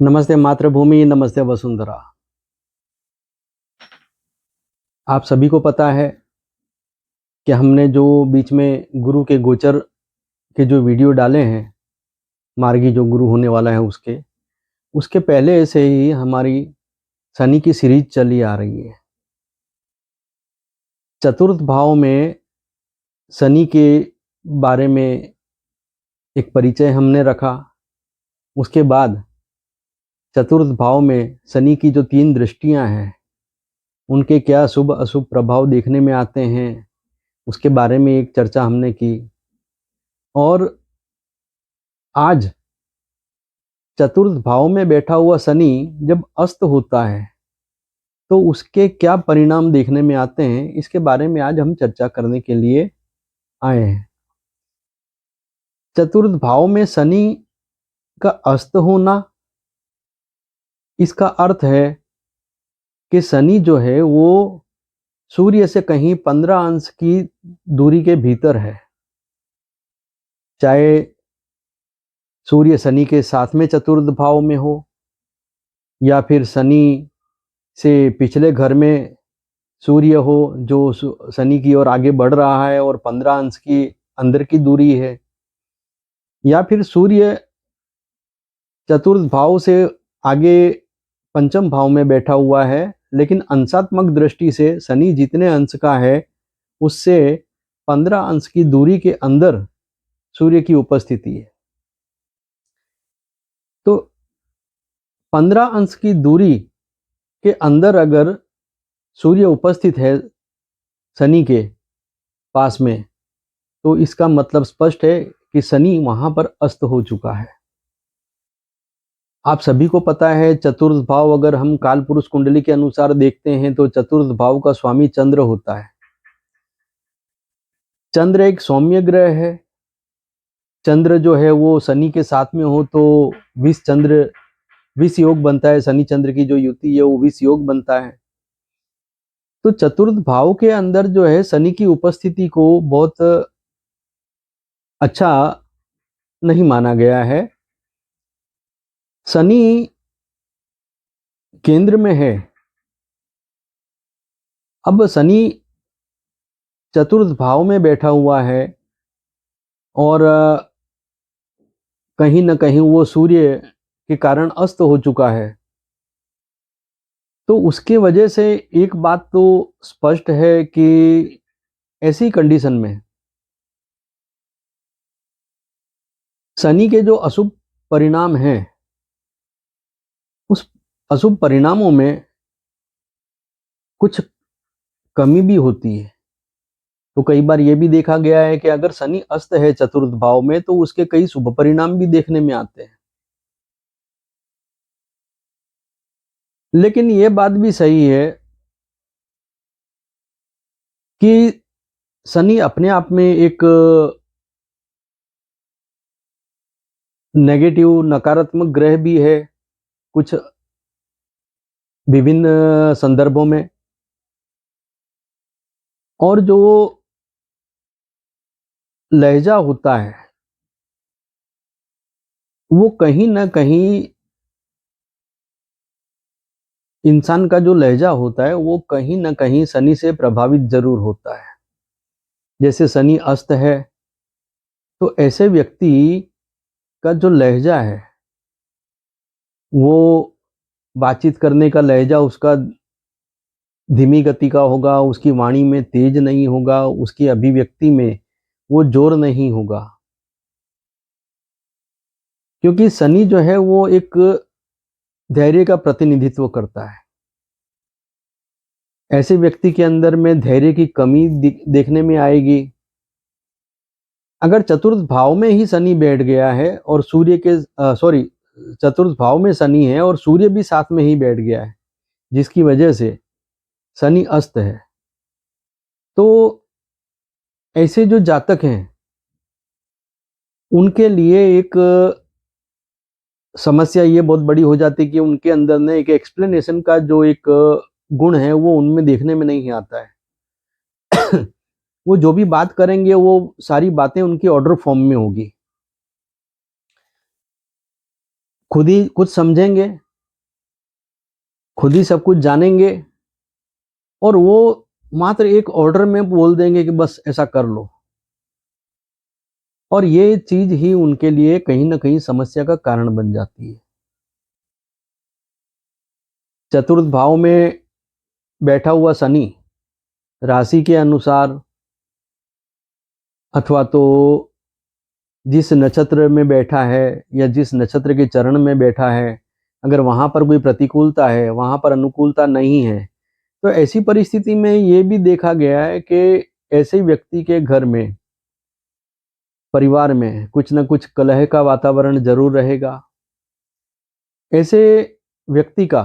नमस्ते मातृभूमि, नमस्ते वसुंधरा। आप सभी को पता है कि हमने जो बीच में गुरु के गोचर के जो वीडियो डाले हैं, मार्गी जो गुरु होने वाला है उसके पहले से ही हमारी शनि की सीरीज चली आ रही है। चतुर्थ भाव में शनि के बारे में एक परिचय हमने रखा। उसके बाद चतुर्थ भाव में शनि की जो 3 दृष्टियां हैं, उनके क्या शुभ अशुभ प्रभाव देखने में आते हैं, उसके बारे में एक चर्चा हमने की। और आज चतुर्थ भाव में बैठा हुआ शनि जब अस्त होता है तो उसके क्या परिणाम देखने में आते हैं, इसके बारे में आज हम चर्चा करने के लिए आए हैं। चतुर्थ भाव में शनि का अस्त होना, इसका अर्थ है कि शनि जो है वो सूर्य से कहीं 15 अंश की दूरी के भीतर है। चाहे सूर्य शनि के साथ में चतुर्थ भाव में हो या फिर शनि से पिछले घर में सूर्य हो जो शनि की ओर आगे बढ़ रहा है और 15 अंश की अंदर की दूरी है, या फिर सूर्य चतुर्थ भाव से आगे पंचम भाव में बैठा हुआ है, लेकिन अंशात्मक दृष्टि से शनि जितने अंश का है उससे 15 अंश की दूरी के अंदर सूर्य की उपस्थिति है। तो 15 अंश की दूरी के अंदर अगर सूर्य उपस्थित है शनि के पास में, तो इसका मतलब स्पष्ट है कि शनि वहां पर अस्त हो चुका है। आप सभी को पता है चतुर्थ भाव अगर हम काल पुरुष कुंडली के अनुसार देखते हैं तो चतुर्थ भाव का स्वामी चंद्र होता है। चंद्र एक सौम्य ग्रह है। चंद्र जो है वो शनि के साथ में हो तो विष योग बनता है। शनि चंद्र की जो युति है वो विष योग बनता है। तो चतुर्थ भाव के अंदर जो है शनि की उपस्थिति को बहुत अच्छा नहीं माना गया है। शनि केंद्र में है। अब शनि चतुर्थ भाव में बैठा हुआ है और कहीं ना कहीं वो सूर्य के कारण अस्त हो चुका है। तो उसके वजह से एक बात तो स्पष्ट है कि ऐसी कंडीशन में शनि के जो अशुभ परिणाम हैं, उस अशुभ परिणामों में कुछ कमी भी होती है। तो कई बार यह भी देखा गया है कि अगर शनि अस्त है चतुर्थ भाव में तो उसके कई शुभ परिणाम भी देखने में आते हैं। लेकिन यह बात भी सही है कि शनि अपने आप में एक नेगेटिव नकारात्मक ग्रह भी है कुछ विभिन्न संदर्भों में। और जो लहजा होता है वो कहीं ना कहीं इंसान का जो लहजा होता है वो कहीं ना कहीं शनि से प्रभावित जरूर होता है। जैसे शनि अस्त है तो ऐसे व्यक्ति का जो लहजा है वो बातचीत करने का लहजा उसका धीमी गति का होगा, उसकी वाणी में तेज नहीं होगा, उसकी अभिव्यक्ति में वो जोर नहीं होगा। क्योंकि शनि जो है वो एक धैर्य का प्रतिनिधित्व करता है। ऐसे व्यक्ति के अंदर में धैर्य की कमी देखने में आएगी। अगर चतुर्थ भाव में ही शनि बैठ गया है और चतुर्थ भाव में शनि है और सूर्य भी साथ में ही बैठ गया है, जिसकी वजह से शनि अस्त है, तो ऐसे जो जातक हैं उनके लिए एक समस्या ये बहुत बड़ी हो जाती है कि उनके अंदर ने एक एक्सप्लेनेशन का जो एक गुण है वो उनमें देखने में नहीं आता है। वो जो भी बात करेंगे वो सारी बातें उनकी ऑर्डर फॉर्म में होगी। खुद ही कुछ समझेंगे, खुद ही सब कुछ जानेंगे, और वो मात्र एक ऑर्डर में बोल देंगे कि बस ऐसा कर लो। और ये चीज ही उनके लिए कहीं ना कहीं समस्या का कारण बन जाती है। चतुर्थ भाव में बैठा हुआ शनि राशि के अनुसार, अथवा तो जिस नक्षत्र में बैठा है या जिस नक्षत्र के चरण में बैठा है, अगर वहां पर कोई प्रतिकूलता है, वहां पर अनुकूलता नहीं है, तो ऐसी परिस्थिति में ये भी देखा गया है कि ऐसे व्यक्ति के घर में, परिवार में कुछ न कुछ कलह का वातावरण जरूर रहेगा। ऐसे व्यक्ति का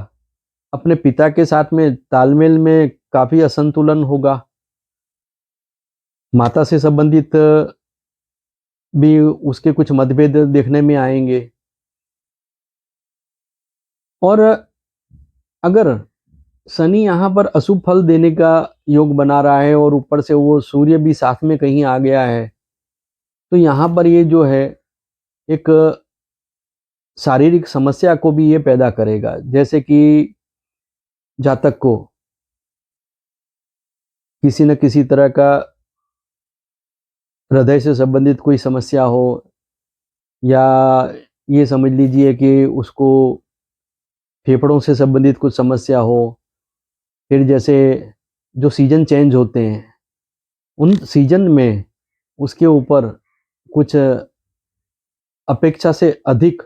अपने पिता के साथ में तालमेल में काफी असंतुलन होगा। माता से संबंधित भी उसके कुछ मतभेद देखने में आएंगे। और अगर शनि यहाँ पर अशुभ फल देने का योग बना रहा है और ऊपर से वो सूर्य भी साथ में कहीं आ गया है, तो यहाँ पर ये जो है एक शारीरिक समस्या को भी ये पैदा करेगा। जैसे कि जातक को किसी न किसी तरह का हृदय से संबंधित कोई समस्या हो, या ये समझ लीजिए कि उसको फेफड़ों से संबंधित कुछ समस्या हो। फिर जैसे जो सीजन चेंज होते हैं, उन सीजन में उसके ऊपर कुछ अपेक्षा से अधिक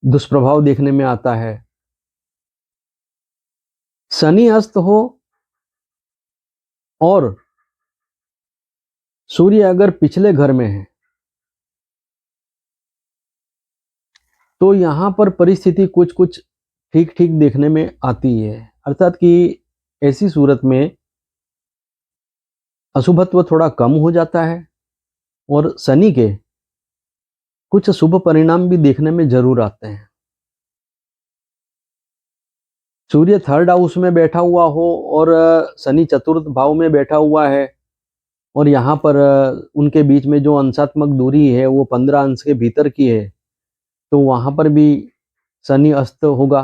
दुष्प्रभाव देखने में आता है। शनि अस्त हो और सूर्य अगर पिछले घर में है, तो यहां पर परिस्थिति कुछ कुछ ठीक ठीक देखने में आती है। अर्थात कि ऐसी सूरत में अशुभत्व थोड़ा कम हो जाता है और शनि के कुछ शुभ परिणाम भी देखने में जरूर आते हैं। सूर्य थर्ड हाउस में बैठा हुआ हो और शनि चतुर्थ भाव में बैठा हुआ है, और यहाँ पर उनके बीच में जो अंशात्मक दूरी है वो 15 अंश के भीतर की है, तो वहां पर भी शनि अस्त होगा।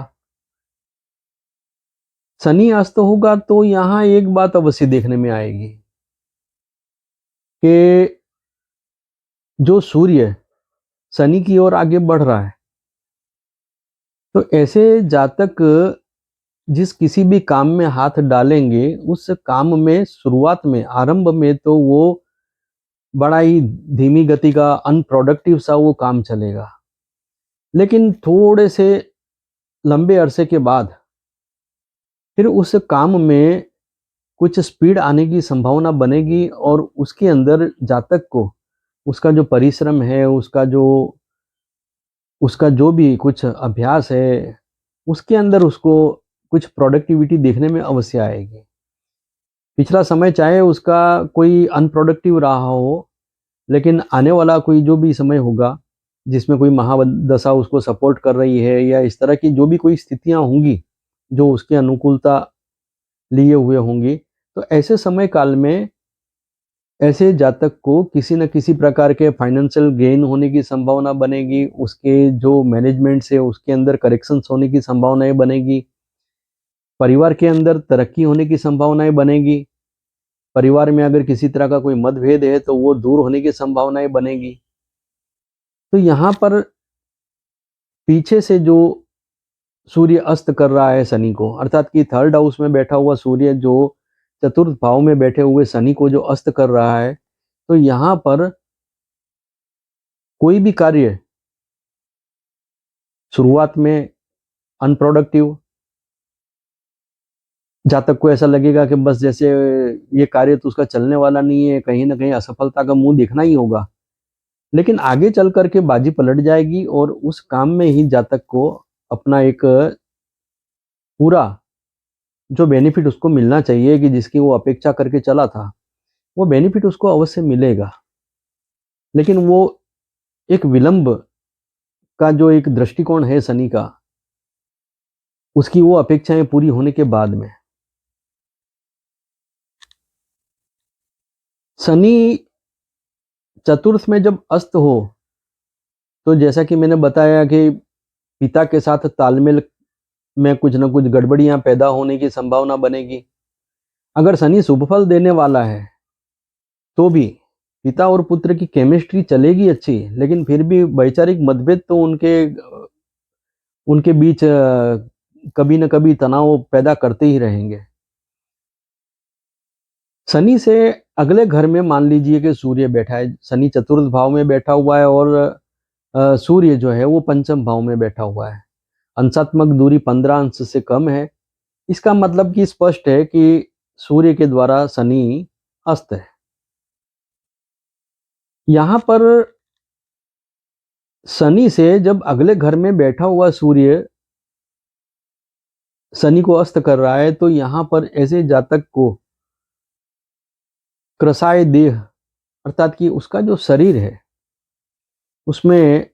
शनि अस्त होगा तो यहाँ एक बात अवश्य देखने में आएगी कि जो सूर्य शनि की ओर आगे बढ़ रहा है, तो ऐसे जातक जिस किसी भी काम में हाथ डालेंगे, उस काम में शुरुआत में, आरंभ में तो वो बड़ा ही धीमी गति का अनप्रोडक्टिव सा वो काम चलेगा। लेकिन थोड़े से लंबे अरसे के बाद फिर उस काम में कुछ स्पीड आने की संभावना बनेगी, और उसके अंदर जातक को उसका जो परिश्रम है, उसका जो भी कुछ अभ्यास है, उसके अंदर उसको कुछ प्रोडक्टिविटी देखने में अवश्य आएगी। पिछला समय चाहे उसका कोई अनप्रोडक्टिव रहा हो, लेकिन आने वाला कोई जो भी समय होगा जिसमें कोई महादशा उसको सपोर्ट कर रही है, या इस तरह की जो भी कोई स्थितियां होंगी जो उसके अनुकूलता लिए हुए होंगी, तो ऐसे समय काल में ऐसे जातक को किसी न किसी प्रकार के फाइनेंशियल गेन होने की संभावना बनेगी। उसके जो मैनेजमेंट से उसके अंदर करेक्शंस होने की संभावनाएं बनेगी। परिवार के अंदर तरक्की होने की संभावनाएं बनेगी। परिवार में अगर किसी तरह का कोई मतभेद है तो वो दूर होने की संभावनाएं बनेगी। तो यहाँ पर पीछे से जो सूर्य अस्त कर रहा है शनि को, अर्थात कि थर्ड हाउस में बैठा हुआ सूर्य जो चतुर्थ भाव में बैठे हुए शनि को जो अस्त कर रहा है, तो यहाँ पर कोई भी कार्य शुरुआत में अनप्रोडक्टिव, जातक को ऐसा लगेगा कि बस जैसे ये कार्य तो उसका चलने वाला नहीं है, कहीं ना कहीं असफलता का मुंह देखना ही होगा। लेकिन आगे चल करके बाजी पलट जाएगी और उस काम में ही जातक को अपना एक पूरा जो बेनिफिट उसको मिलना चाहिए, कि जिसकी वो अपेक्षा करके चला था, वो बेनिफिट उसको अवश्य मिलेगा। लेकिन वो एक विलंब का जो एक दृष्टिकोण है शनि का, उसकी वो अपेक्षाएं पूरी होने के बाद में शनि चतुर्थ में जब अस्त हो, तो जैसा कि मैंने बताया कि पिता के साथ तालमेल में कुछ न कुछ गड़बड़ियां पैदा होने की संभावना बनेगी। अगर शनि शुभ फल देने वाला है तो भी पिता और पुत्र की केमिस्ट्री चलेगी अच्छी, लेकिन फिर भी वैचारिक मतभेद तो उनके बीच कभी न कभी तनाव पैदा करते ही रहेंगे। शनि से अगले घर में मान लीजिए कि सूर्य बैठा है, शनि चतुर्थ भाव में बैठा हुआ है और सूर्य जो है वो पंचम भाव में बैठा हुआ है। अंशात्मक दूरी 15 अंश से कम है। इसका मतलब कि स्पष्ट है कि सूर्य के द्वारा शनि अस्त है। यहाँ पर शनि से जब अगले घर में बैठा हुआ सूर्य शनि को अस्त कर रहा है, तो यहाँ पर ऐसे जातक को क्रसाय देह अर्थात कि उसका जो शरीर है उसमें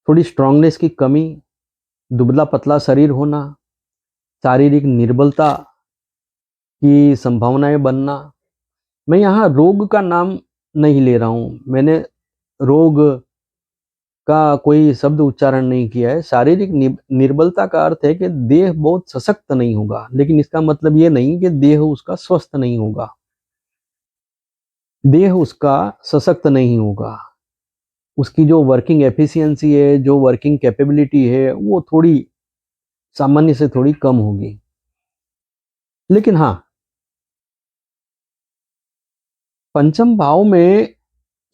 थोड़ी स्ट्रांगनेस की कमी, दुबला पतला शरीर होना, शारीरिक निर्बलता की संभावनाएं बनना। मैं यहाँ रोग का नाम नहीं ले रहा हूँ, मैंने रोग का कोई शब्द उच्चारण नहीं किया है। शारीरिक निर्बलता का अर्थ है कि देह बहुत सशक्त नहीं होगा, लेकिन इसका मतलब ये नहीं कि देह उसका स्वस्थ नहीं होगा। देह उसका सशक्त नहीं होगा, उसकी जो वर्किंग एफिशिएंसी है, जो वर्किंग कैपेबिलिटी है, वो थोड़ी सामान्य से थोड़ी कम होगी। लेकिन हाँ, पंचम भाव में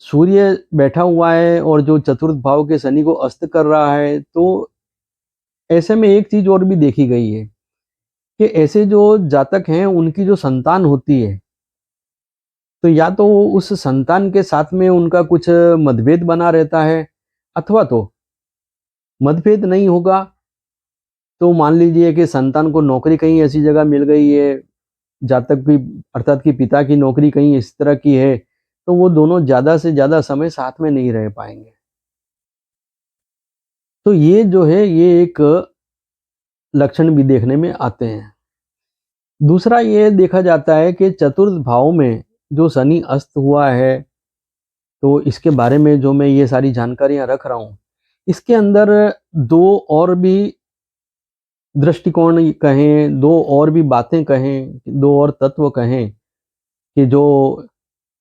सूर्य बैठा हुआ है और जो चतुर्थ भाव के शनि को अस्त कर रहा है, तो ऐसे में एक चीज और भी देखी गई है कि ऐसे जो जातक हैं उनकी जो संतान होती है, तो या तो उस संतान के साथ में उनका कुछ मतभेद बना रहता है, अथवा तो मतभेद नहीं होगा तो मान लीजिए कि संतान को नौकरी कहीं ऐसी जगह मिल गई है, जातक की अर्थात कि पिता की नौकरी कहीं इस तरह की है, तो वो दोनों ज्यादा से ज्यादा समय साथ में नहीं रह पाएंगे। तो ये जो है ये एक लक्षण भी देखने में आते हैं। दूसरा ये देखा जाता है कि चतुर्थ भाव में जो शनि अस्त हुआ है, तो इसके बारे में जो मैं ये सारी जानकारियां रख रहा हूँ, इसके अंदर दो और भी दृष्टिकोण कहें, दो और भी बातें कहें, दो और तत्व कहें कि जो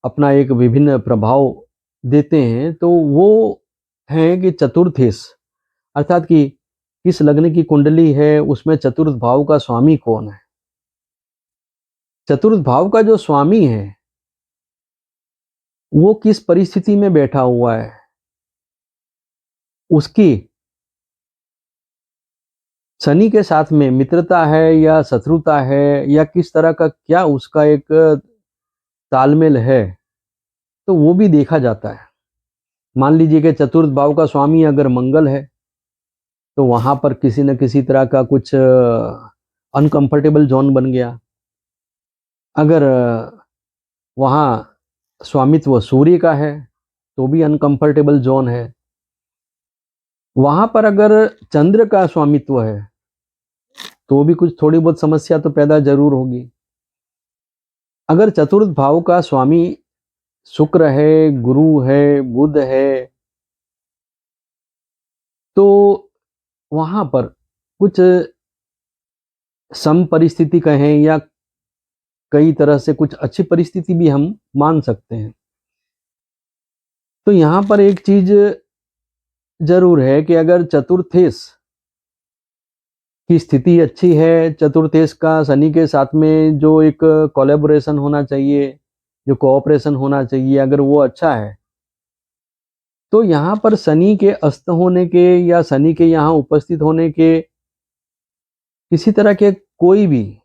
अपना एक विभिन्न प्रभाव देते हैं, तो वो है कि चतुर्थेश अर्थात कि किस लग्न की कुंडली है उसमें चतुर्थ भाव का स्वामी कौन है। चतुर्थ भाव का जो स्वामी है वो किस परिस्थिति में बैठा हुआ है, उसकी शनि के साथ में मित्रता है या शत्रुता है या किस तरह का क्या उसका एक तालमेल है, तो वो भी देखा जाता है। मान लीजिए कि चतुर्थ भाव का स्वामी अगर मंगल है, तो वहां पर किसी न किसी तरह का कुछ अनकंफर्टेबल जोन बन गया। अगर वहां स्वामित्व सूर्य का है तो भी अनकंफर्टेबल जोन है। वहां पर अगर चंद्र का स्वामित्व है तो भी कुछ थोड़ी बहुत समस्या तो पैदा जरूर होगी। अगर चतुर्थ भाव का स्वामी शुक्र है, गुरु है, बुध है, तो वहां पर कुछ सम परिस्थिति कहें या कई तरह से कुछ अच्छी परिस्थिति भी हम मान सकते हैं। तो यहां पर एक चीज जरूर है कि अगर चतुर्थेश की स्थिति अच्छी है, चतुर्थेश का शनि के साथ में जो एक कोलैबोरेशन होना चाहिए, जो कोऑपरेशन होना चाहिए, अगर वो अच्छा है, तो यहाँ पर शनि के अस्त होने के या शनि के यहाँ उपस्थित होने के किसी तरह के कोई भी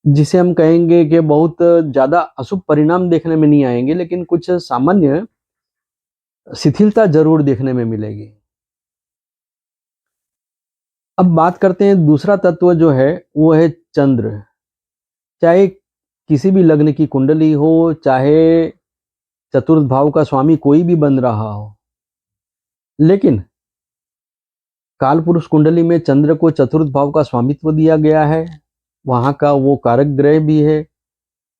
जिसे हम कहेंगे कि बहुत ज्यादा अशुभ परिणाम देखने में नहीं आएंगे, लेकिन कुछ सामान्य शिथिलता जरूर देखने में मिलेगी। अब बात करते हैं दूसरा तत्व जो है वो है चंद्र। चाहे किसी भी लग्न की कुंडली हो, चाहे चतुर्थ भाव का स्वामी कोई भी बन रहा हो, लेकिन काल पुरुष कुंडली में चंद्र को चतुर्थ भाव का स्वामित्व दिया गया है, वहां का वो कारक ग्रह भी है।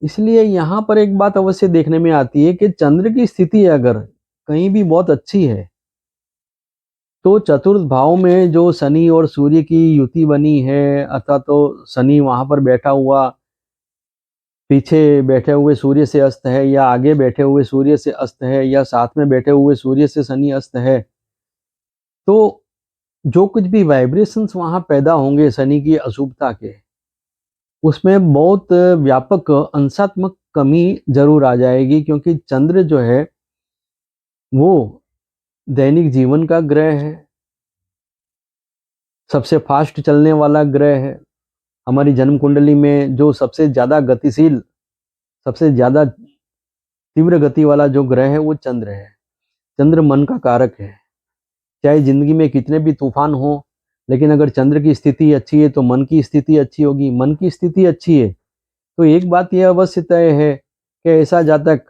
इसलिए यहाँ पर एक बात अवश्य देखने में आती है कि चंद्र की स्थिति अगर कहीं भी बहुत अच्छी है। तो चतुर्थ भाव में जो शनि और सूर्य की युति बनी है, अर्थात तो शनि वहां पर बैठा हुआ, पीछे बैठे हुए सूर्य से अस्त है, या आगे बैठे हुए सूर्य से अस्त है, या साथ में बैठे हुए सूर्य से शनि अस्त है, तो जो कुछ भी वाइब्रेशंस वहां पैदा होंगे शनि की अशुभता के, उसमें बहुत व्यापक अंशात्मक कमी जरूर आ जाएगी, क्योंकि चंद्र जो है वो दैनिक जीवन का ग्रह है, सबसे फास्ट चलने वाला ग्रह है। हमारी जन्म कुंडली में जो सबसे ज्यादा गतिशील, सबसे ज्यादा तीव्र गति वाला जो ग्रह है वो चंद्र है। चंद्र मन का कारक है। चाहे जिंदगी में कितने भी तूफान हो, लेकिन अगर चंद्र की स्थिति अच्छी है तो मन की स्थिति अच्छी होगी। मन की स्थिति अच्छी है तो एक बात यह अवश्य तय है कि ऐसा जातक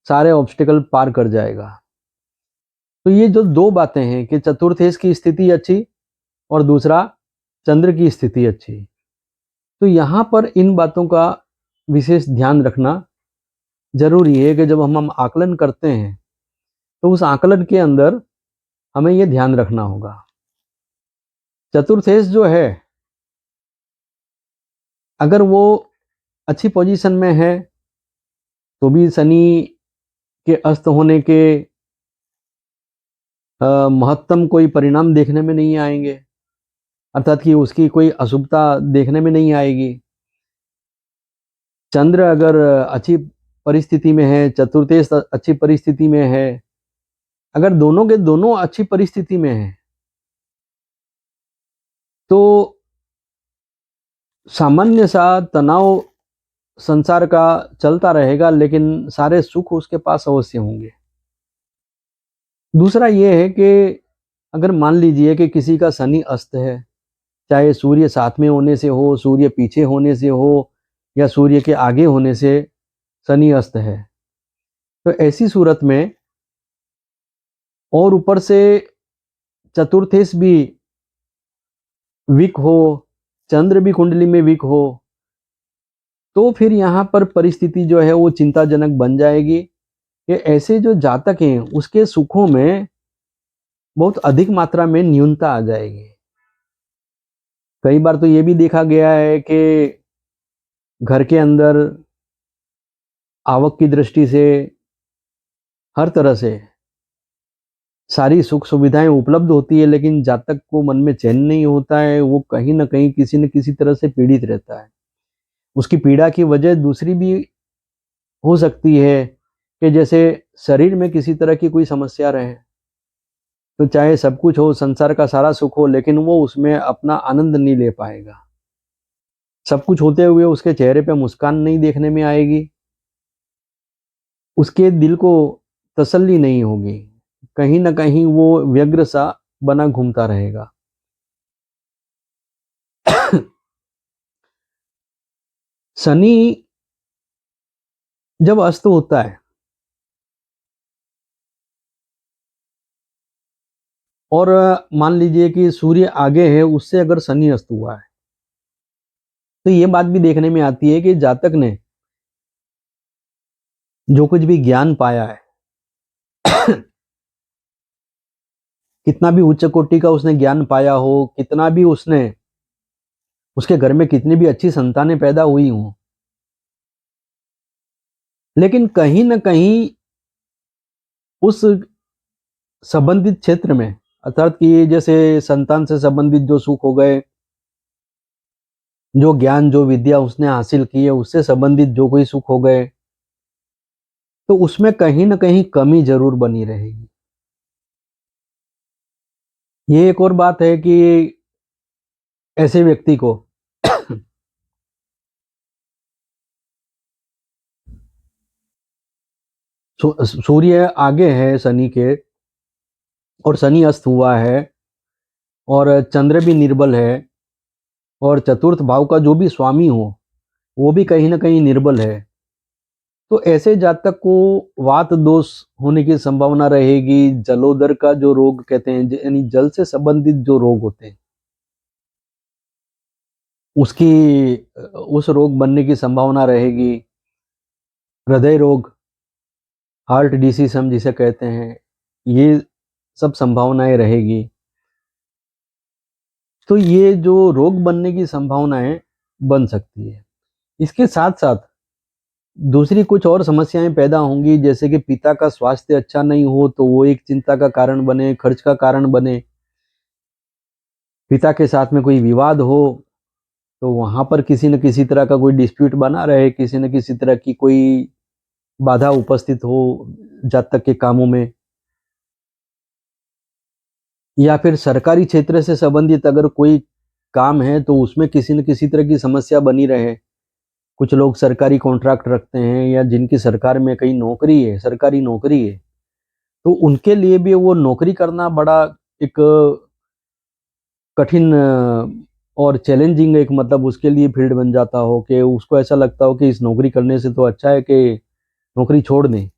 सारे ऑब्स्टिकल पार कर जाएगा। तो ये जो दो बातें हैं कि चतुर्थेश की स्थिति अच्छी और दूसरा चंद्र की स्थिति अच्छी, तो यहाँ पर इन बातों का विशेष ध्यान रखना जरूरी है कि जब हम आकलन करते हैं तो उस आकलन के अंदर हमें यह ध्यान रखना होगा। चतुर्थेश जो है, अगर वो अच्छी पोजीशन में है तो भी शनि के अस्त होने के महत्तम कोई परिणाम देखने में नहीं आएंगे, अर्थात कि उसकी कोई अशुभता देखने में नहीं आएगी। चंद्र अगर अच्छी परिस्थिति में है, चतुर्थेश अच्छी परिस्थिति में है, अगर दोनों के दोनों अच्छी परिस्थिति में है तो सामान्य सा तनाव संसार का चलता रहेगा, लेकिन सारे सुख उसके पास अवश्य होंगे। दूसरा यह है कि अगर मान लीजिए कि किसी का शनि अस्त है, चाहे सूर्य साथ में होने से हो, सूर्य पीछे होने से हो, या सूर्य के आगे होने से शनि अस्त है, तो ऐसी सूरत में और ऊपर से चतुर्थेश भी वीक हो, चंद्र भी कुंडली में वीक हो, तो फिर यहाँ पर परिस्थिति जो है वो चिंताजनक बन जाएगी कि ऐसे जो जातक हैं उसके सुखों में बहुत अधिक मात्रा में न्यूनता आ जाएगी। कई बार तो ये भी देखा गया है कि घर के अंदर आवक की दृष्टि से हर तरह से सारी सुख सुविधाएं उपलब्ध होती है, लेकिन जातक को मन में चैन नहीं होता है, वो कहीं ना कहीं किसी न किसी तरह से पीड़ित रहता है। उसकी पीड़ा की वजह दूसरी भी हो सकती है कि जैसे शरीर में किसी तरह की कोई समस्या रहे, तो चाहे सब कुछ हो, संसार का सारा सुख हो, लेकिन वो उसमें अपना आनंद नहीं ले पाएगा। सब कुछ होते हुए उसके चेहरे पे मुस्कान नहीं देखने में आएगी, उसके दिल को तसल्ली नहीं होगी, कहीं ना कहीं वो व्यग्र सा बना घूमता रहेगा। शनि जब अस्त होता है और मान लीजिए कि सूर्य आगे है, उससे अगर शनि अस्त हुआ है, तो ये बात भी देखने में आती है कि जातक ने जो कुछ भी ज्ञान पाया है, कितना भी उच्च कोटि का उसने ज्ञान पाया हो, कितना भी उसने, उसके घर में कितनी भी अच्छी संतानें पैदा हुई हों, लेकिन कहीं ना कहीं उस संबंधित क्षेत्र में, अर्थात कि जैसे संतान से संबंधित जो सुख हो गए, जो ज्ञान जो विद्या उसने हासिल की है उससे संबंधित जो कोई सुख हो गए, तो उसमें कहीं ना कहीं कमी जरूर बनी रहेगी। ये एक और बात है कि ऐसे व्यक्ति को सूर्य आगे है शनि के, और शनि अस्त हुआ है, और चंद्र भी निर्बल है, और चतुर्थ भाव का जो भी स्वामी हो वो भी कहीं ना कहीं निर्बल है, तो ऐसे जातक को वात दोष होने की संभावना रहेगी। जलोदर का जो रोग कहते हैं, यानी जल से संबंधित जो रोग होते हैं, उसकी उस रोग बनने की संभावना रहेगी। हृदय रोग, हार्ट डिसीज हम जिसे कहते हैं, ये सब संभावनाएं रहेगी। तो ये जो रोग बनने की संभावनाएं बन सकती है। इसके साथ साथ दूसरी कुछ और समस्याएं पैदा होंगी, जैसे कि पिता का स्वास्थ्य अच्छा नहीं हो तो वो एक चिंता का कारण बने, खर्च का कारण बने। पिता के साथ में कोई विवाद हो तो वहां पर किसी न किसी तरह का कोई डिस्प्यूट बना रहे, किसी न किसी तरह की कोई बाधा उपस्थित हो जातक के कामों में। या फिर सरकारी क्षेत्र से संबंधित अगर कोई काम है तो उसमें किसी न किसी तरह की समस्या बनी रहे। कुछ लोग सरकारी कॉन्ट्रैक्ट रखते हैं या जिनकी सरकार में कहीं नौकरी है, सरकारी नौकरी है, तो उनके लिए भी वो नौकरी करना बड़ा एक कठिन और चैलेंजिंग एक मतलब उसके लिए फील्ड बन जाता हो, कि उसको ऐसा लगता हो कि इस नौकरी करने से तो अच्छा है कि नौकरी छोड़ दें।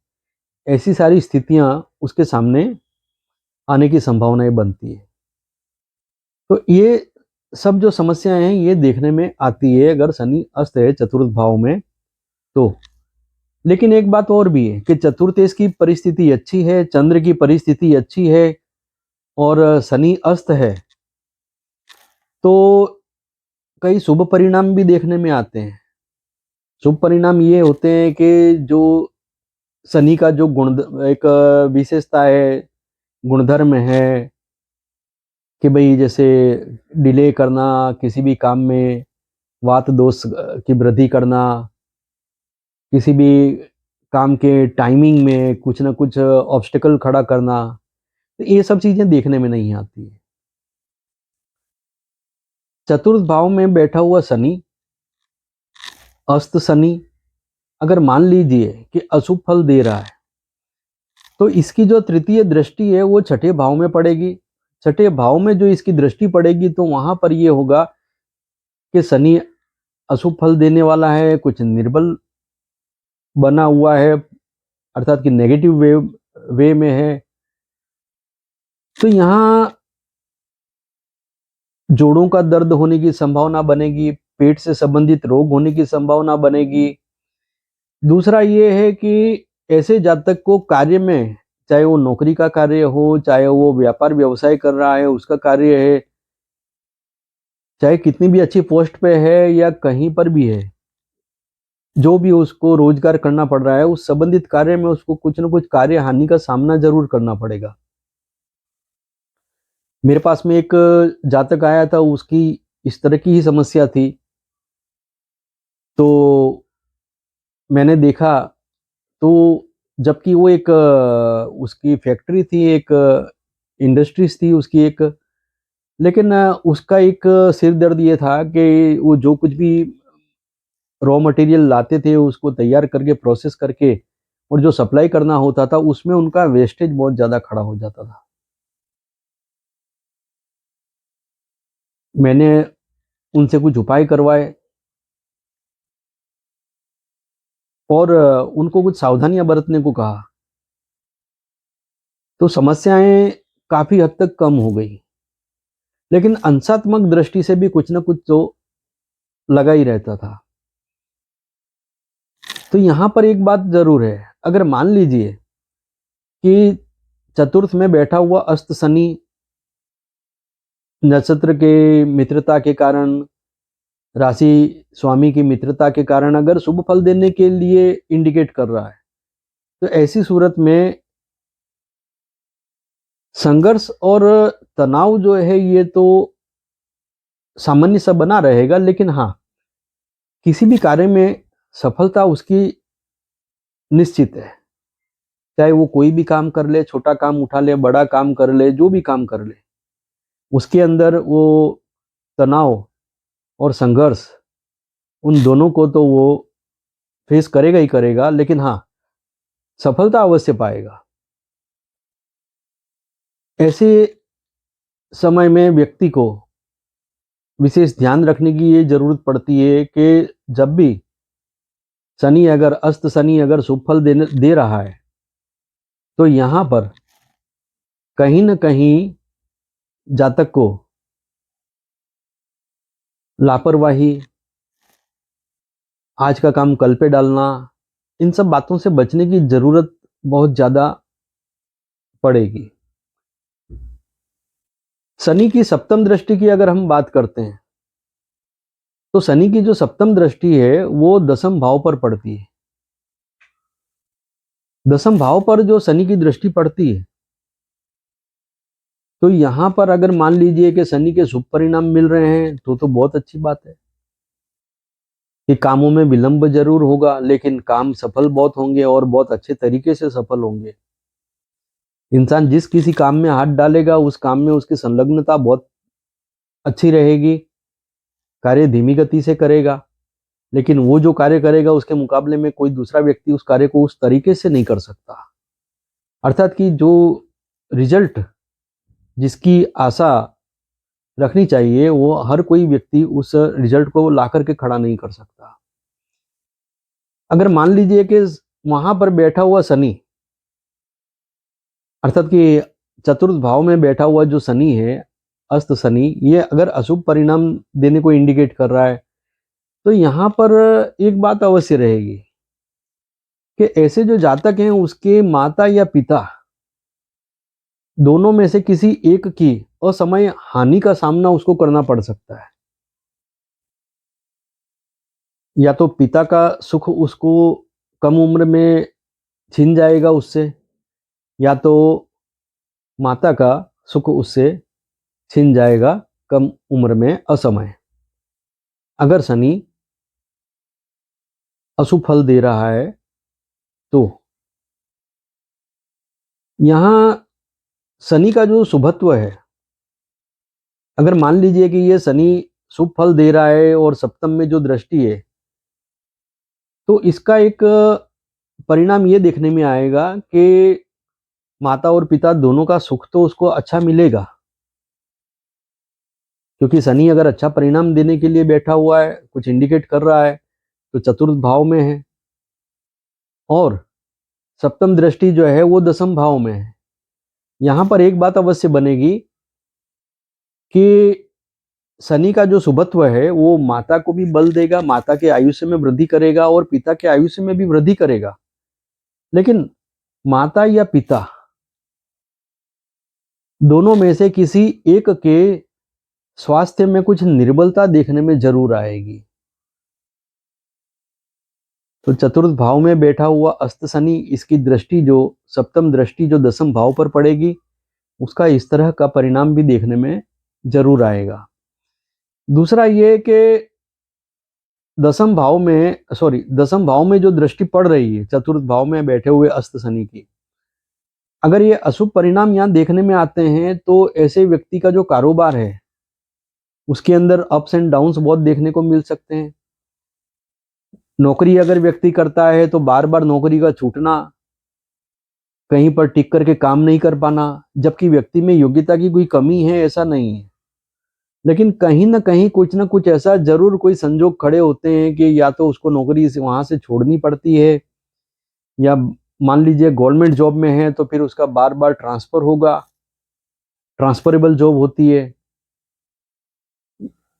ऐसी सारी स्थितियां उसके सामने आने की संभावनाएं बनती है। तो ये सब जो समस्याएं हैं ये देखने में आती है अगर शनि अस्त है चतुर्थ भाव में तो। लेकिन एक बात और भी है कि चतुर्थेश की परिस्थिति अच्छी है, चंद्र की परिस्थिति अच्छी है और शनि अस्त है, तो कई शुभ परिणाम भी देखने में आते हैं। शुभ परिणाम ये होते हैं कि जो शनि का जो गुण एक विशेषता है, गुणधर्म है, कि भाई जैसे डिले करना किसी भी काम में, वात दोष की वृद्धि करना, किसी भी काम के टाइमिंग में कुछ ना कुछ ऑब्स्टिकल खड़ा करना, तो ये सब चीजें देखने में नहीं आती है। चतुर्थ भाव में बैठा हुआ शनि, अस्त शनि, अगर मान लीजिए कि अशुभ फल दे रहा है तो इसकी जो तृतीय दृष्टि है वो छठे भाव में पड़ेगी। छठे भाव में जो इसकी दृष्टि पड़ेगी तो वहां पर ये होगा कि शनि अशुभ फल देने वाला है, कुछ निर्बल बना हुआ है, अर्थात कि नेगेटिव वे में है। तो यहाँ जोड़ों का दर्द होने की संभावना बनेगी, पेट से संबंधित रोग होने की संभावना बनेगी। दूसरा ये है कि ऐसे जातक को कार्य में, चाहे वो नौकरी का कार्य हो, चाहे वो व्यापार व्यवसाय कर रहा है उसका कार्य है, चाहे कितनी भी अच्छी पोस्ट पे है या कहीं पर भी है, जो भी उसको रोजगार करना पड़ रहा है उस संबंधित कार्य में उसको कुछ न कुछ कार्य हानि का सामना जरूर करना पड़ेगा। मेरे पास में एक जातक आया था, उसकी इस तरह की ही समस्या थी। तो मैंने देखा, तो जबकि वो एक उसकी फैक्ट्री थी, एक इंडस्ट्रीज थी उसकी एक, लेकिन उसका एक सिर दर्द ये था कि वो जो कुछ भी रॉ मटेरियल लाते थे उसको तैयार करके प्रोसेस करके और जो सप्लाई करना होता था उसमें उनका वेस्टेज बहुत ज़्यादा खड़ा हो जाता था। मैंने उनसे कुछ उपाय करवाए और उनको कुछ सावधानियां बरतने को कहा, तो समस्याएं काफ़ी हद तक कम हो गई। लेकिन अंशात्मक दृष्टि से भी कुछ ना कुछ तो लगा ही रहता था। तो यहाँ पर एक बात ज़रूर है, अगर मान लीजिए कि चतुर्थ में बैठा हुआ अस्त शनि नक्षत्र के मित्रता के कारण, राशि स्वामी की मित्रता के कारण अगर शुभ फल देने के लिए इंडिकेट कर रहा है, तो ऐसी सूरत में संघर्ष और तनाव जो है ये तो सामान्य सा बना रहेगा। लेकिन हाँ, किसी भी कार्य में सफलता उसकी निश्चित है। चाहे वो कोई भी काम कर ले, छोटा काम उठा ले, बड़ा काम कर ले, जो भी काम कर ले, उसके अंदर वो तनाव और संघर्ष, उन दोनों को तो वो फेस करेगा ही करेगा। लेकिन हाँ, सफलता अवश्य पाएगा। ऐसे समय में व्यक्ति को विशेष ध्यान रखने की ये जरूरत पड़ती है कि जब भी शनि अगर अस्त शनि अगर शुभ फल दे रहा है तो यहाँ पर कहीं न कहीं जातक को लापरवाही, आज का काम कल पे डालना, इन सब बातों से बचने की जरूरत बहुत ज़्यादा पड़ेगी। शनि की सप्तम दृष्टि की अगर हम बात करते हैं तो शनि की जो सप्तम दृष्टि है वो दसम भाव पर पड़ती है। दसम भाव पर जो शनि की दृष्टि पड़ती है तो यहां पर अगर मान लीजिए कि शनि के शुभ परिणाम मिल रहे हैं तो बहुत अच्छी बात है कि कामों में विलंब जरूर होगा लेकिन काम सफल बहुत होंगे और बहुत अच्छे तरीके से सफल होंगे। इंसान जिस किसी काम में हाथ डालेगा उस काम में उसकी संलग्नता बहुत अच्छी रहेगी। कार्य धीमी गति से करेगा लेकिन वो जो कार्य करेगा उसके मुकाबले में कोई दूसरा व्यक्ति उस कार्य को उस तरीके से नहीं कर सकता। अर्थात कि जो रिजल्ट जिसकी आशा रखनी चाहिए वो हर कोई व्यक्ति उस रिजल्ट को ला करके खड़ा नहीं कर सकता। अगर मान लीजिए कि वहां पर बैठा हुआ शनि अर्थात कि चतुर्थ भाव में बैठा हुआ जो शनि है अस्त शनि ये अगर अशुभ परिणाम देने को इंडिकेट कर रहा है तो यहाँ पर एक बात अवश्य रहेगी कि ऐसे जो जातक हैं उसके माता या पिता दोनों में से किसी एक की असमय हानि का सामना उसको करना पड़ सकता है। या तो पिता का सुख उसको कम उम्र में छिन जाएगा उससे या तो माता का सुख उससे छिन जाएगा कम उम्र में असमय। अगर शनि अशुभ फल दे रहा है तो यहां शनि का जो शुभत्व है अगर मान लीजिए कि ये शनि शुभ फल दे रहा है और सप्तम में जो दृष्टि है तो इसका एक परिणाम ये देखने में आएगा कि माता और पिता दोनों का सुख तो उसको अच्छा मिलेगा क्योंकि शनि अगर अच्छा परिणाम देने के लिए बैठा हुआ है कुछ इंडिकेट कर रहा है तो चतुर्थ भाव में है और सप्तम दृष्टि जो है वो दसम भाव में है। यहां पर एक बात अवश्य बनेगी कि शनि का जो शुभत्व है वो माता को भी बल देगा माता के आयुष्य में वृद्धि करेगा और पिता के आयुष्य में भी वृद्धि करेगा लेकिन माता या पिता दोनों में से किसी एक के स्वास्थ्य में कुछ निर्बलता देखने में जरूर आएगी। तो चतुर्थ भाव में बैठा हुआ अस्त शनि इसकी दृष्टि जो सप्तम दृष्टि जो दसम भाव पर पड़ेगी उसका इस तरह का परिणाम भी देखने में जरूर आएगा। दूसरा ये कि दसम भाव में जो दृष्टि पड़ रही है चतुर्थ भाव में बैठे हुए अस्त शनि की अगर ये अशुभ परिणाम यहाँ देखने में आते हैं तो ऐसे व्यक्ति का जो कारोबार है उसके अंदर अप्स एंड डाउन्स बहुत देखने को मिल सकते हैं। नौकरी अगर व्यक्ति करता है तो बार बार नौकरी का छूटना कहीं पर टिक करके काम नहीं कर पाना जबकि व्यक्ति में योग्यता की कोई कमी है ऐसा नहीं है लेकिन कहीं ना कहीं कुछ ना कुछ ऐसा जरूर कोई संजोग खड़े होते हैं कि या तो उसको नौकरी वहां से छोड़नी पड़ती है या मान लीजिए गवर्नमेंट जॉब में है तो फिर उसका बार बार ट्रांसफर होगा ट्रांसफरेबल जॉब होती है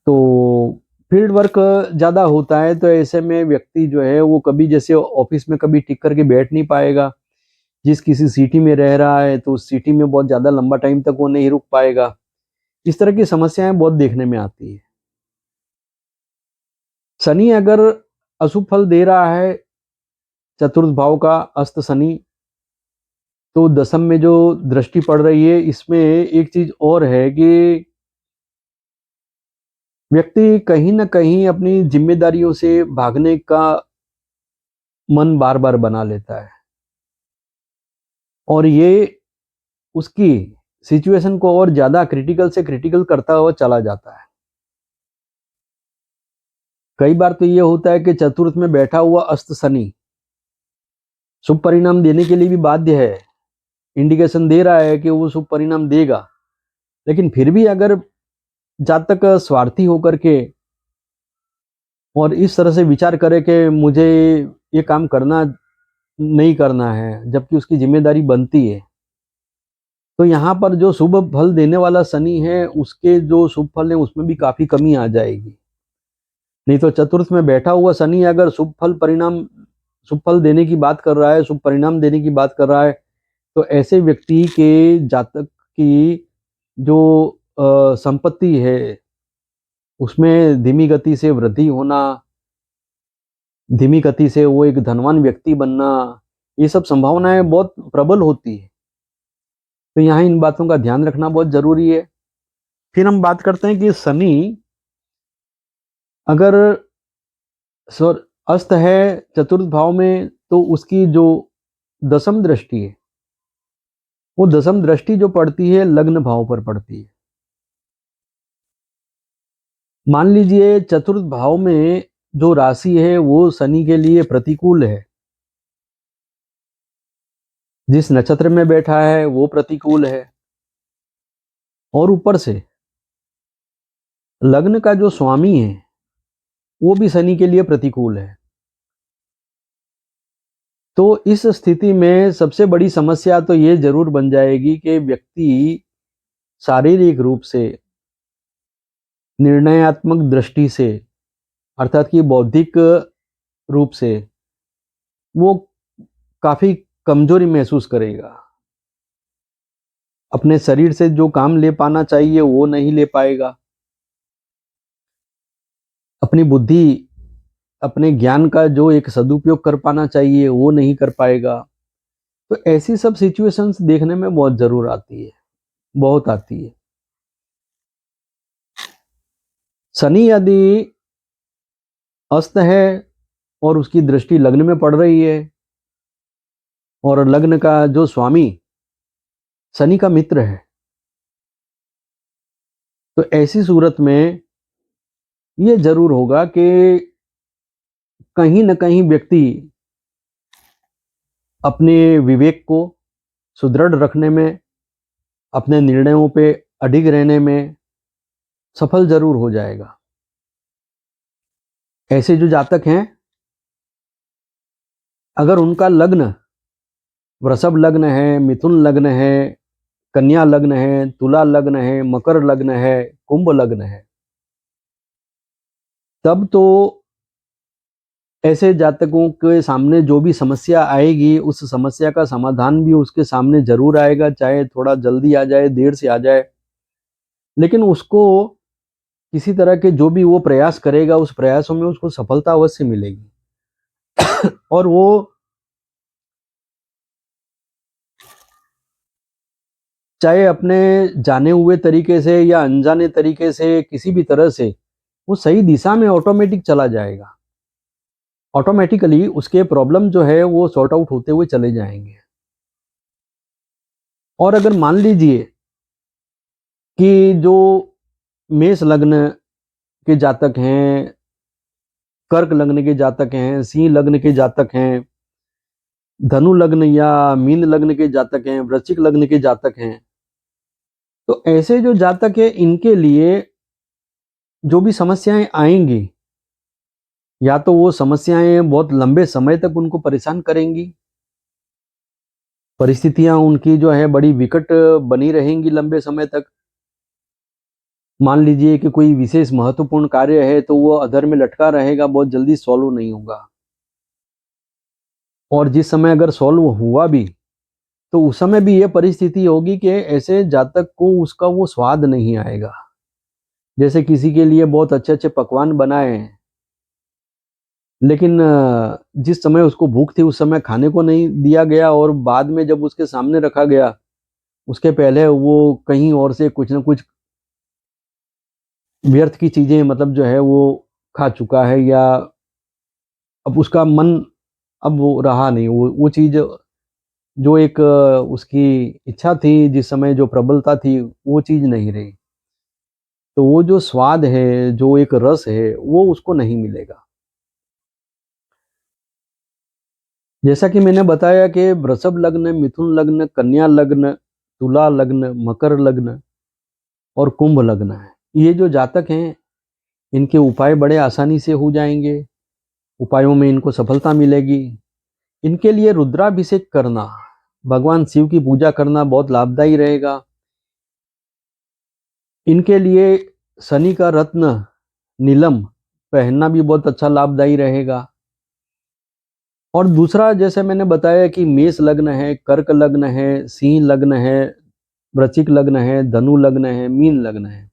तो फील्ड वर्क ज़्यादा होता है तो ऐसे में व्यक्ति जो है वो कभी जैसे ऑफिस में कभी टिक करके बैठ नहीं पाएगा। जिस किसी सिटी में रह रहा है तो उस सिटी में बहुत ज़्यादा लंबा टाइम तक वो नहीं रुक पाएगा। इस तरह की समस्याएं बहुत देखने में आती है। शनि अगर अशुभ फल दे रहा है चतुर्थ भाव का अस्त शनि तो दसम में जो दृष्टि पड़ रही है इसमें एक चीज और है कि व्यक्ति कहीं ना कहीं अपनी जिम्मेदारियों से भागने का मन बार बार बना लेता है और ये उसकी सिचुएशन को और ज्यादा क्रिटिकल से क्रिटिकल करता हुआ चला जाता है। कई बार तो ये होता है कि चतुर्थ में बैठा हुआ अस्त शनि शुभ परिणाम देने के लिए भी बाध्य है इंडिकेशन दे रहा है कि वो शुभ परिणाम देगा लेकिन फिर भी अगर जातक स्वार्थी होकर के और इस तरह से विचार करे कि मुझे ये काम करना नहीं करना है जबकि उसकी जिम्मेदारी बनती है तो यहाँ पर जो शुभ फल देने वाला शनि है उसके जो शुभ फल है उसमें भी काफी कमी आ जाएगी। नहीं तो चतुर्थ में बैठा हुआ शनि अगर शुभ फल परिणाम शुभ फल देने की बात कर रहा है, शुभ परिणाम देने की बात कर रहा है, तो ऐसे व्यक्ति के जातक की जो संपत्ति है उसमें धीमी गति से वृद्धि होना, धीमी गति से वो एक धनवान व्यक्ति बनना, ये सब संभावनाएं बहुत प्रबल होती है। तो यहाँ इन बातों का ध्यान रखना बहुत जरूरी है। फिर हम बात करते हैं कि शनि अगर अस्त है चतुर्थ भाव में, तो उसकी जो दसम दृष्टि है, वो दसम दृष्टि जो पड़ती है लग्न भाव पर पड़ती है। मान लीजिए चतुर्थ भाव में जो राशि है वो शनि के लिए प्रतिकूल है, जिस नक्षत्र में बैठा है वो प्रतिकूल है, और ऊपर से लग्न का जो स्वामी है वो भी शनि के लिए प्रतिकूल है। तो इस स्थिति में सबसे बड़ी समस्या तो ये जरूर बन जाएगी कि व्यक्ति शारीरिक रूप से, निर्णयात्मक दृष्टि से, अर्थात कि बौद्धिक रूप से वो काफी कमजोरी महसूस करेगा। अपने शरीर से जो काम ले पाना चाहिए वो नहीं ले पाएगा। अपनी बुद्धि, अपने ज्ञान का जो एक सदुपयोग कर पाना चाहिए वो नहीं कर पाएगा। तो ऐसी सब सिचुएशंस देखने में बहुत जरूर आती है, बहुत आती है। शनि यदि अस्त है और उसकी दृष्टि लग्न में पड़ रही है, और लग्न का जो स्वामी शनि का मित्र है, तो ऐसी सूरत में ये जरूर होगा कि कहीं न कहीं व्यक्ति अपने विवेक को सुदृढ़ रखने में, अपने निर्णयों पे अडिग रहने में सफल जरूर हो जाएगा। ऐसे जो जातक हैं, अगर उनका लग्न वृषभ लग्न है, मिथुन लग्न है, कन्या लग्न है, तुला लग्न है, मकर लग्न है, कुंभ लग्न है, तब तो ऐसे जातकों के सामने जो भी समस्या आएगी उस समस्या का समाधान भी उसके सामने जरूर आएगा, चाहे थोड़ा जल्दी आ जाए, देर से आ जाए, लेकिन उसको किसी तरह के जो भी वो प्रयास करेगा उस प्रयासों में उसको सफलता अवश्य मिलेगी। और वो चाहे अपने जाने हुए तरीके से या अनजाने तरीके से, किसी भी तरह से वो सही दिशा में ऑटोमेटिक चला जाएगा। ऑटोमेटिकली उसके प्रॉब्लम जो है वो सॉर्ट आउट होते हुए चले जाएंगे। और अगर मान लीजिए कि जो मेष लग्न के जातक हैं, कर्क लग्न के जातक हैं, सिंह लग्न के जातक हैं, धनु लग्न या मीन लग्न के जातक हैं, वृश्चिक लग्न के जातक हैं, तो ऐसे जो जातक है इनके लिए जो भी समस्याएं आएंगी, या तो वो समस्याएं बहुत लंबे समय तक उनको परेशान करेंगी, परिस्थितियां उनकी जो है बड़ी विकट बनी रहेंगी लंबे समय तक। मान लीजिए कि कोई विशेष महत्वपूर्ण कार्य है तो वो अधर में लटका रहेगा, बहुत जल्दी सॉल्व नहीं होगा। और जिस समय अगर सॉल्व हुआ भी तो उस समय भी ये परिस्थिति होगी कि ऐसे जातक को उसका वो स्वाद नहीं आएगा। जैसे किसी के लिए बहुत अच्छे अच्छे पकवान बनाए हैं, लेकिन जिस समय उसको भूख थी उस समय खाने को नहीं दिया गया, और बाद में जब उसके सामने रखा गया उसके पहले वो कहीं और से कुछ ना कुछ व्यर्थ की चीजें मतलब जो है वो खा चुका है, या अब उसका मन अब वो रहा नहीं, वो चीज जो एक उसकी इच्छा थी, जिस समय जो प्रबलता थी वो चीज नहीं रही, तो वो जो स्वाद है, जो एक रस है, वो उसको नहीं मिलेगा। जैसा कि मैंने बताया कि वृषभ लग्न, मिथुन लग्न, कन्या लग्न, तुला लग्न, मकर लग्न और कुंभ लग्न है, ये जो जातक हैं इनके उपाय बड़े आसानी से हो जाएंगे, उपायों में इनको सफलता मिलेगी। इनके लिए रुद्राभिषेक करना, भगवान शिव की पूजा करना बहुत लाभदायी रहेगा। इनके लिए शनि का रत्न नीलम पहनना भी बहुत अच्छा लाभदायी रहेगा। और दूसरा, जैसे मैंने बताया कि मेष लग्न है, कर्क लग्न है, सिंह लग्न है, वृश्चिक लग्न है, धनु लग्न है, मीन लग्न है।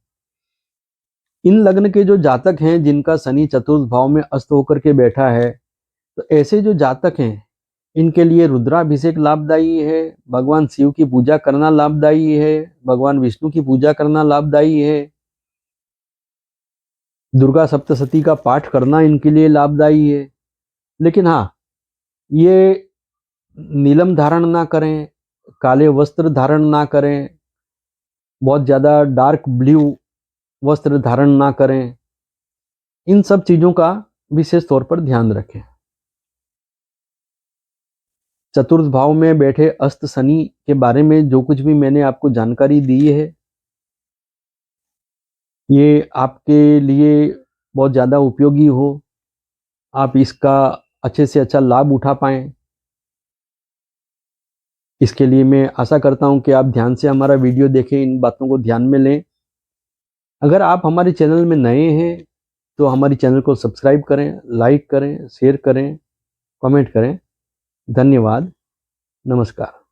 इन लग्न के जो जातक हैं जिनका शनि चतुर्थ भाव में अस्त होकर के बैठा है, तो ऐसे जो जातक हैं इनके लिए रुद्राभिषेक लाभदायी है, भगवान शिव की पूजा करना लाभदायी है, भगवान विष्णु की पूजा करना लाभदायी है, दुर्गा सप्तशती का पाठ करना इनके लिए लाभदायी है। लेकिन हाँ, ये नीलम धारण ना करें, काले वस्त्र धारण ना करें, बहुत ज़्यादा डार्क ब्लू वस्त्र धारण ना करें। इन सब चीज़ों का विशेष तौर पर ध्यान रखें। चतुर्थ भाव में बैठे अस्त शनि के बारे में जो कुछ भी मैंने आपको जानकारी दी है, ये आपके लिए बहुत ज़्यादा उपयोगी हो, आप इसका अच्छे से अच्छा लाभ उठा पाएँ। इसके लिए मैं आशा करता हूँ कि आप ध्यान से हमारा वीडियो देखें, इन बातों को ध्यान में लें। अगर आप हमारे चैनल में नए हैं तो हमारे चैनल को सब्सक्राइब करें, लाइक करें, शेयर करें, कमेंट करें। धन्यवाद। नमस्कार।